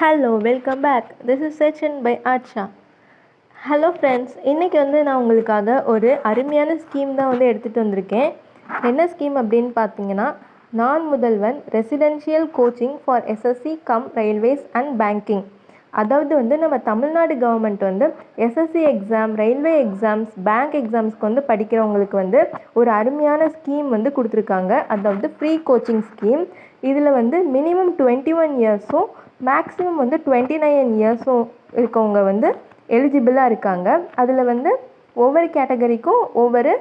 Hello welcome back. This is session by Adsha. Hello friends, இன்றைக்கி நான் உங்களுக்காக ஒரு அருமையான ஸ்கீம் தான் எடுத்துகிட்டு வந்திருக்கேன். என்ன ஸ்கீம் அப்படின்னு பார்த்தீங்கன்னா, Naan Mudhalvan residential coaching for SSC cum railways and banking. அதாவது நம்ம Tamil Nadu government SSC exam, railway exams, bank எக்ஸாம்ஸ்க்கு படிக்கிறவங்களுக்கு ஒரு அருமையான ஸ்கீம் கொடுத்துருக்காங்க. அதாவது ஃப்ரீ கோச்சிங் ஸ்கீம். இதில் மினிமம் 21 இயர்ஸும் மேக்ஸிமம் 29 இயர்ஸும் இருக்கவங்க எலிஜிபிளாக இருக்காங்க. அதில் ஒவ்வொரு கேட்டகரிக்கும் ஒவ்வொரு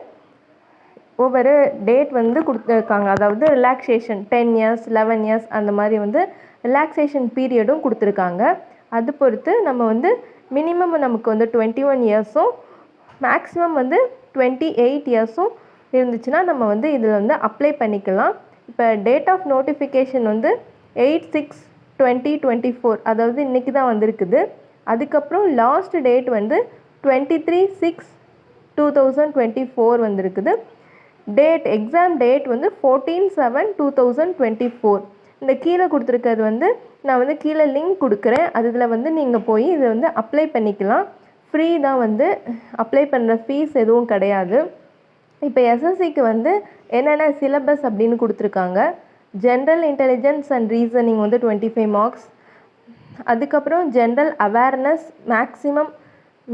டேட் கொடுத்துருக்காங்க. அதாவது ரிலாக்ஸேஷன் 10 இயர்ஸ், 11 இயர்ஸ் அந்த மாதிரி ரிலாக்ஸேஷன் பீரியடும் கொடுத்துருக்காங்க. அது பொறுத்து நம்ம மினிமம் நமக்கு 21 இயர்ஸும் மேக்ஸிமம் 28 இயர்ஸும் இருந்துச்சுன்னா நம்ம இதில் அப்ளை பண்ணிக்கலாம். இப்போ டேட் ஆஃப் நோட்டிஃபிகேஷன் 8/6/2024, அதாவது இன்றைக்கி தான் வந்திருக்குது. அதுக்கப்புறம் லாஸ்ட் டேட் 23/6/2024 வந்திருக்குது. Exam date 14/7/2024. இந்த கீழே கொடுத்துருக்கிறது நான் கீழே லிங்க் கொடுக்குறேன். அதில் நீங்கள் போய் இதை அப்ளை பண்ணிக்கலாம். ஃப்ரீ தான். அப்ளை பண்ணுற ஃபீஸ் எதுவும் கிடையாது. இப்போ எஸ்எஸ்சிக்கு என்னென்ன சிலபஸ் அப்படின்னு கொடுத்துருக்காங்க. General intelligence and reasoning 25 marks. அதுக்கப்புறம் ஜென்ரல் அவேர்னஸ் மேக்ஸிமம்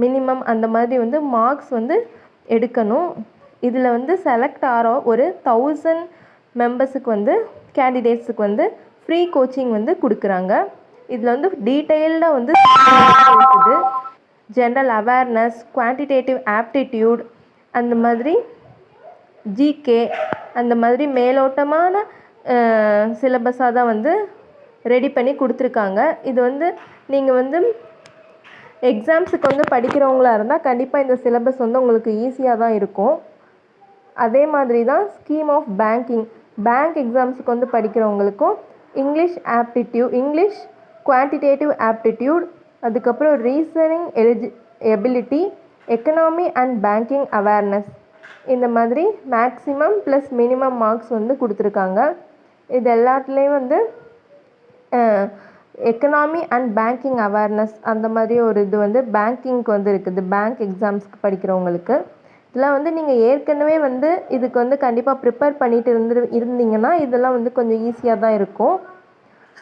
மினிமம் அந்த மாதிரி மார்க்ஸ் எடுக்கணும். இதில் செலக்ட் ஆகிற ஒரு 1000 மெம்பர்ஸுக்கு கேண்டிடேட்ஸுக்கு ஃப்ரீ கோச்சிங் கொடுக்குறாங்க. இதில் டீட்டெயில்டாக இருக்குது. ஜென்ரல் அவேர்னஸ், குவான்டிடேட்டிவ் ஆப்டிடியூட், அந்த மாதிரி ஜிகே, அந்த மாதிரி மேலோட்டமான சிலபஸாக தான் ரெடி பண்ணி கொடுத்துருக்காங்க. இது நீங்கள் எக்ஸாம்ஸுக்கு படிக்கிறவங்களா இருந்தால் கண்டிப்பாக இந்த சிலபஸ் உங்களுக்கு ஈஸியாக தான் இருக்கும். அதே மாதிரி தான் ஸ்கீம் ஆஃப் பேங்க் எக்ஸாம்ஸுக்கு படிக்கிறவங்களுக்கும் இங்கிலீஷ் குவான்டிடேட்டிவ் ஆப்டிடியூட், அதுக்கப்புறம் reasoning ability, economy and banking awareness, இந்த மாதிரி மேக்ஸிமம் ப்ளஸ் மினிமம் மார்க்ஸ் கொடுத்துருக்காங்க. இது எல்லாத்துலேயும் எக்கனாமி அண்ட் பேங்கிங் அவேர்னஸ் அந்த மாதிரி ஒரு இது பேங்கிங்க்கு இருக்குது. பேங்க் எக்ஸாம்ஸ்க்கு படிக்கிறவங்களுக்கு இதெல்லாம் நீங்கள் ஏற்கனவே இதுக்கு கண்டிப்பாக ப்ரிப்பேர் பண்ணிட்டு இருந்தீங்கன்னா இதெல்லாம் கொஞ்சம் ஈஸியாக தான் இருக்கும்.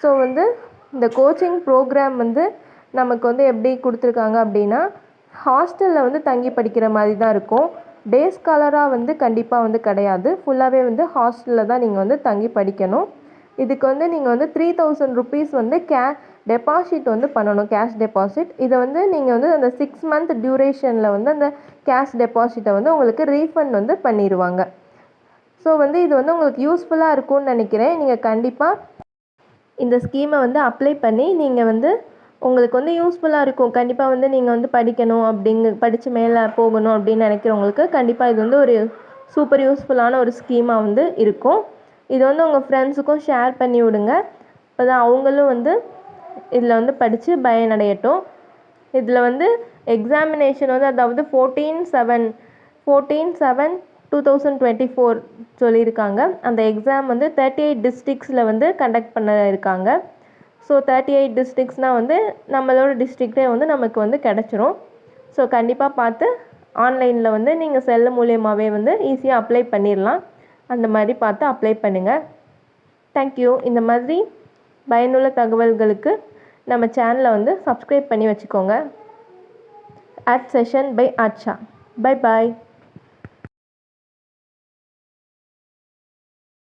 ஸோ இந்த கோச்சிங் ப்ரோக்ராம் நமக்கு எப்படி கொடுத்துருக்காங்க அப்படின்னா, ஹாஸ்டலில் தங்கி படிக்கிற மாதிரி தான் இருக்கும். டே ஸ்காலராக கண்டிப்பாக கிடையாது. ஃபுல்லாகவே ஹாஸ்டலில் தான் நீங்கள் தங்கி படிக்கணும். இதுக்கு நீங்கள் 3000 rupees டெபாசிட் பண்ணணும், கேஷ் டெபாசிட். இதை நீங்கள் அந்த 6 month டியூரேஷனில் அந்த கேஷ் டெபாசிட்டை உங்களுக்கு ரீஃபண்ட் பண்ணிடுவாங்க. ஸோ இது உங்களுக்கு யூஸ்ஃபுல்லாக இருக்கும்னு நினைக்கிறேன். நீங்கள் கண்டிப்பாக இந்த ஸ்கீமை அப்ளை பண்ணி நீங்கள் உங்களுக்கு யூஸ்ஃபுல்லாக இருக்கும். கண்டிப்பாக நீங்கள் படிக்கணும் படித்து மேலே போகணும் அப்படின்னு நினைக்கிறவங்களுக்கு கண்டிப்பாக இது ஒரு சூப்பர் யூஸ்ஃபுல்லான ஒரு ஸ்கீமாக இருக்கும். இது உங்கள் ஃப்ரெண்ட்ஸுக்கும் ஷேர் பண்ணி விடுங்க. இப்போ தான் அவங்களும் இதில் படித்து பயனடையட்டும். இதில் எக்ஸாமினேஷன் அதாவது 14/7/2024 சொல்லியிருக்காங்க. அந்த எக்ஸாம் 38 டிஸ்ட்ரிக்ஸில் கண்டக்ட் பண்ண இருக்காங்க. ஸோ 38 டிஸ்ட்ரிக்ஸ்னால் நம்மளோட டிஸ்ட்ரிக்டே நமக்கு கிடச்சிரும். ஸோ கண்டிப்பாக பார்த்து ஆன்லைனில் நீங்கள் செல்லு மூலியமாகவே ஈஸியாக அப்ளை பண்ணிடலாம். அந்த மாதிரி பார்த்து அப்ளை பண்ணுங்கள். தேங்க்யூ. இந்த மாதிரி பயனுள்ள தகவல்களுக்கு நம்ம சேனலை சப்ஸ்கிரைப் பண்ணி வச்சுக்கோங்க. Session by Adsha. Bye bye.